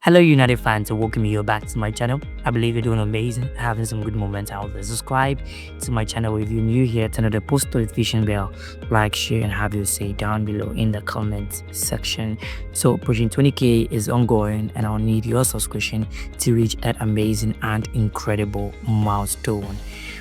Hello United fans, and welcome you back to my channel. I believe you're doing amazing, having some good moments out there. Subscribe to my channel if you're new here, turn on the post notification bell, like, share, and have your say down below in the comment section. So pushing 20k is ongoing, and I'll need your subscription to reach that amazing and incredible milestone.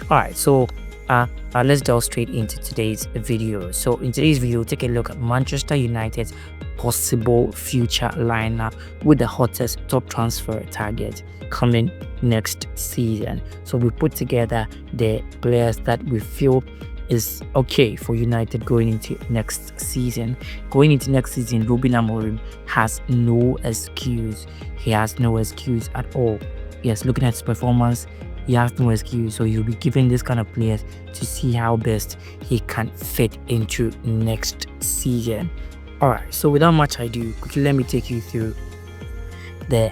Alright, so let's delve straight into today's video. So in today's video, take a look at Manchester United's possible future lineup with the hottest top transfer target coming next season. So we put together the players that we feel is okay for United going into next season. Going into next season, Rúben Amorim has no excuse. He has no excuse at all. Yes, looking at his performance, he has no excuse. So he'll be giving this kind of players to see how best he can fit into next season. Alright, so without much ado, quickly let me take you through the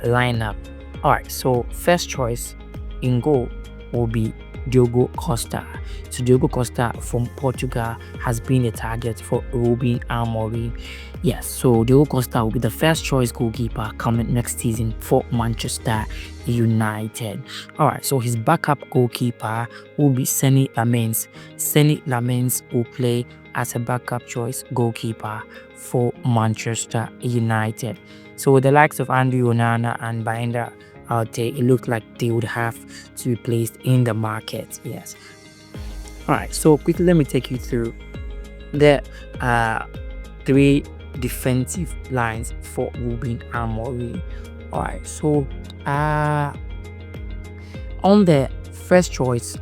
lineup. Alright, so first choice in goal will be Diogo Costa. So Diogo Costa from Portugal has been a target for Rúben Amorim. Yes, so Diogo Costa will be the first choice goalkeeper coming next season for Manchester United. Alright, so his backup goalkeeper will be Seny Lamens. Seny Lamens will play as a backup choice goalkeeper for Manchester United. So with the likes of Andrew Onana and Binder out there, it looked like they would have to be placed in the market. Yes. Alright, so quickly let me take you through the three defensive lines for Rúben Amorim. Alright, so on the first choice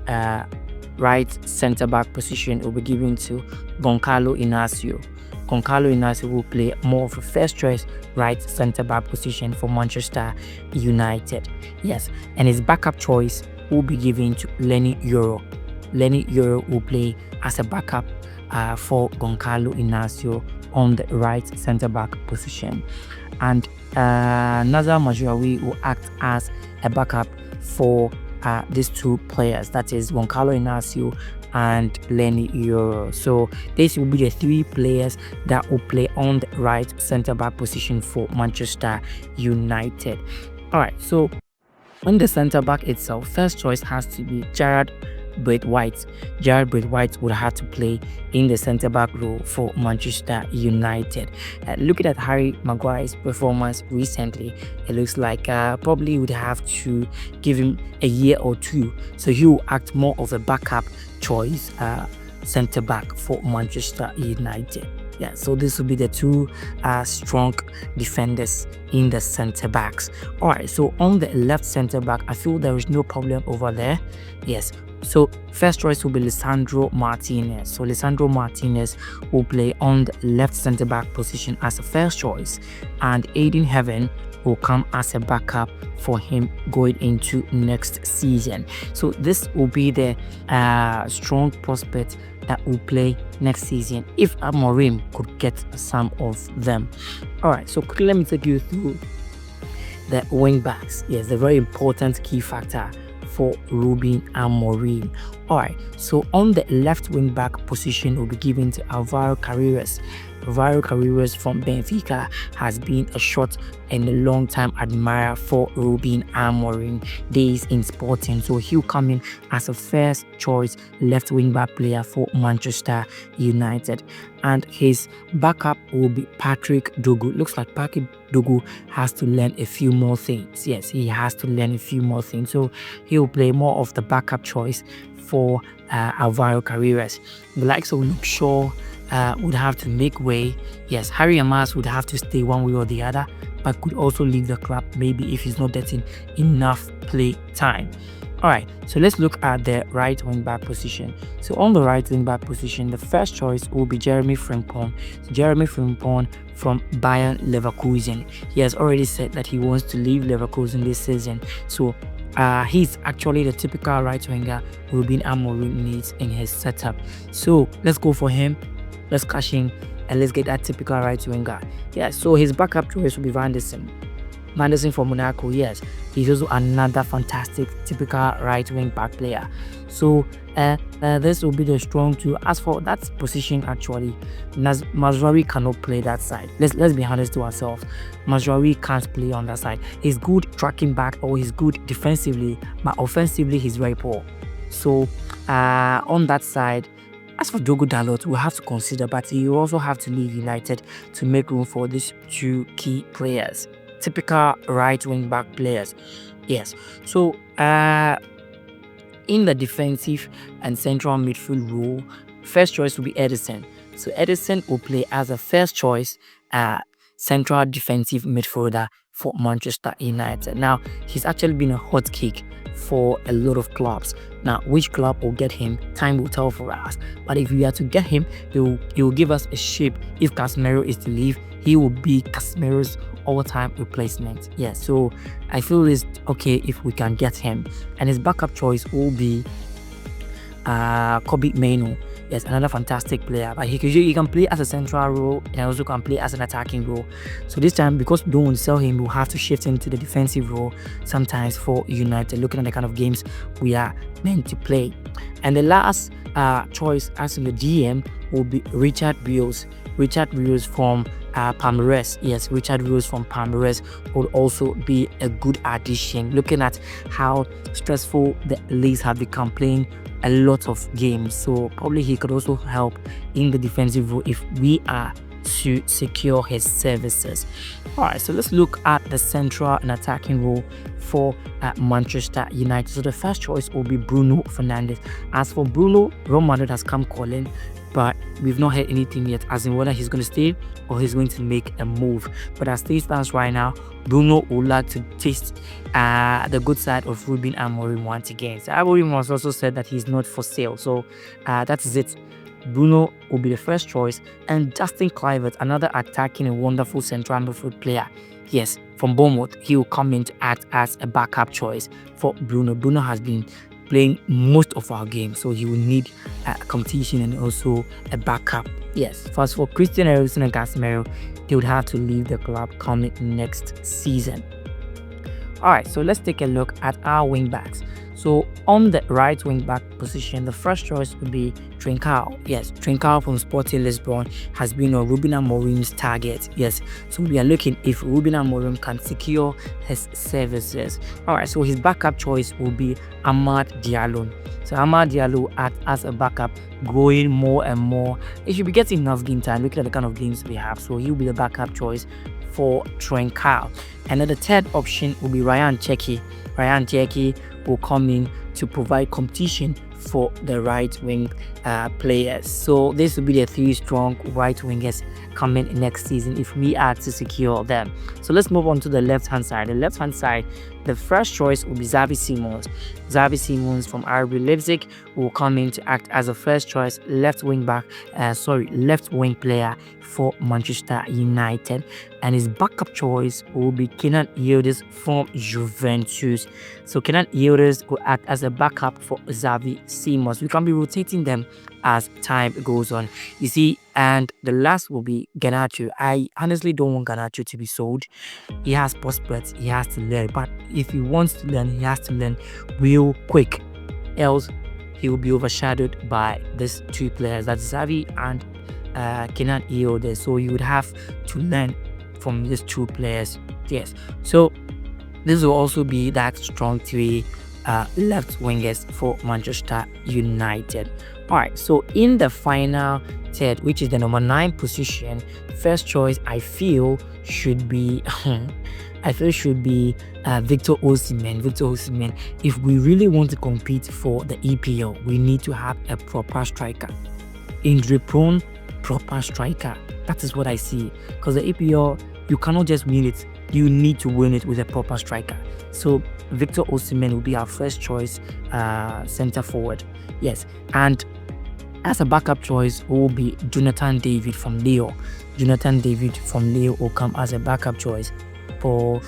right centre back position will be given to Gonçalo Inácio. Gonçalo Inácio will play more of a first choice right centre back position for Manchester United. Yes, and his backup choice will be given to Leny Yoro. Leny Yoro will play as a backup for Gonçalo Inácio on the right centre back position, and Naza Majraoui will act as a backup for these two players, that is Gonçalo Inácio and Leny Yoro. So these will be the three players that will play on the right centre back position for Manchester United. Alright, so on the centre back itself, first choice has to be Jarrad. Branthwaite would have to play in the centre back role for Manchester United. Looking at Harry Maguire's performance recently, it looks like probably would have to give him a year or two, so he will act more of a backup choice centre back for Manchester United. Yeah, so this will be the two strong defenders in the centre backs. Alright, so on the left centre back, I feel there is no problem over there. Yes, so first choice will be Lisandro Martinez. So Lisandro Martinez will play on the left centre back position as a first choice, and Aiden Heaven will come as a backup for him going into next season. So this will be the strong prospect that will play next season if Amorim could get some of them. Alright, so quickly let me take you through the wing backs. Yes, the very important key factor for Rúben Amorim. Alright, so on the left wing back position will be given to Álvaro Carreras. Álvaro Carreras from Benfica has been a short and a long time admirer for Rúben Amorim days in Sporting, so he'll come in as a first choice left wing back player for Manchester United, and his backup will be Patrick Dogu. Looks like Patrick Dogu has to learn a few more things. Yes, he has to learn a few more things, so he'll play more of the backup choice for Álvaro Carreras. The likes of Luke Shaw would have to make way. Yes, Harry Amas would have to stay one way or the other, but could also leave the club maybe if he's not getting enough play time. Alright, so let's look at the right wing back position. So on the right wing back position, the first choice will be Jeremy Frimpong. Jeremy Frimpong from Bayern Leverkusen. He has already said that he wants to leave Leverkusen this season, so he's actually the typical right winger Rúben Amorim needs in his setup. So let's go for him. Let's cash in and let's get that typical right winger. Yeah, so his backup choice will be Van der Sar. Manderson from Monaco, yes, he's also another fantastic typical right wing back player. So this will be the strong two. As for that position, actually, Mazraoui cannot play that side. Let's be honest to ourselves. Mazraoui can't play on that side. He's good tracking back, or he's good defensively, but offensively he's very poor. So on that side, as for Diogo Dalot, we'll have to consider, but you also have to leave United to make room for these two key players, typical right wing back players. Yes. So in the defensive and central midfield role, first choice will be Ederson. So Ederson will play as a first choice central defensive midfielder for Manchester United. Now, he's actually been a hot cake for a lot of clubs. Now, which club will get him, time will tell for us. But if we are to get him, he will give us a shape. If Casemiro is to leave, he will be Casemiro's all-time replacement. Yes, so I feel it's okay if we can get him. And his backup choice will be Kobe Mainoo. Yes, another fantastic player, but he can play as a central role and also can play as an attacking role. So this time, because we don't want to sell him, we'll have to shift him to the defensive role sometimes for United, looking at the kind of games we are meant to play. And the last choice as in the DM will be Richard Rios. Richard Rios from Palmeiras. Yes, Richard Rios from Palmeiras would also be a good addition, looking at how stressful the leagues have become, playing a lot of games. So probably he could also help in the defensive role if we are to secure his services. All right, so let's look at the central and attacking role for Manchester United. So the first choice will be Bruno Fernandes. As for Bruno, Real Madrid has come calling, but we've not heard anything yet, as in whether he's going to stay or he's going to make a move. But as things stands right now, Bruno would like to taste the good side of Rúben Amorim once again. So Amorim has also said that he's not for sale. So that is it. Bruno will be the first choice, and Justin Kluivert, another attacking and wonderful central midfield player. Yes, from Bournemouth, he will come in to act as a backup choice for Bruno. Bruno has been playing most of our games, so he will need competition and also a backup. Yes, first for Christian Eriksen and Casemiro, they would have to leave the club coming next season. All right, so let's take a look at our wing backs. So on the right wing back position, the first choice would be Trincao. Yes, Trincao from Sporting Lisbon has been on Rúben Amorim's target. Yes, so we are looking if Rúben Amorim can secure his services. All right, so his backup choice will be Amad Diallo. So Amad Diallo acts as a backup, growing more and more. He should be getting enough game time, looking at the kind of games we have. So he'll be the backup choice for Trincao. And then the third option will be Ryan Cherki. Ryan Cherki will come in to provide competition for the right wing players. So this will be the three strong right wingers coming next season if we are to secure them. So let's move on to the left hand side. The left hand side, the first choice will be Xavi Simons. Xavi Simons from RB Leipzig will come in to act as a first choice left wing player for Manchester United. And his backup choice will be Kenan Yildiz from Juventus. So Kenan Yildiz will act as a backup for Xavi Simons. We can be rotating them as time goes on. You see, and the last will be Garnacho. I honestly don't want Garnacho to be sold. He has prospects, he has to learn. But if he wants to learn, he has to learn real quick. Else, he will be overshadowed by these two players. That's Xavi and Kenan Yildiz. So you would have to learn from these two players. Yes. So this will also be that strong three left wingers for Manchester United. All right, so in the final third, which is the number 9 position, first choice I feel should be Victor Osimhen. Victor Osimhen. If we really want to compete for the EPL, we need to have a proper striker, injury-prone, proper striker. That is what I see. Because the EPL, you cannot just win it. You need to win it with a proper striker. So Victor Osimhen will be our first choice center forward. Yes, and as a backup choice will be Jonathan David from Leo. Jonathan David from Leo will come as a backup choice. or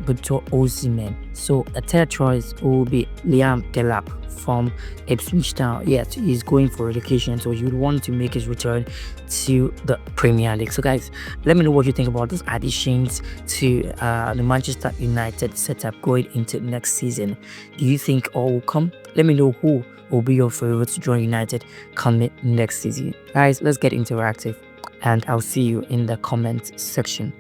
Victor Osimhen. So a third choice will be Liam Delap from Ipswich Town. Yes, he's going for relegation, so you'd want to make his return to the Premier League. So guys, let me know what you think about these additions to the Manchester United setup going into next season. Do you think all will come? Let me know who will be your favorite to join United coming next season. Guys, let's get interactive, and I'll see you in the comment section.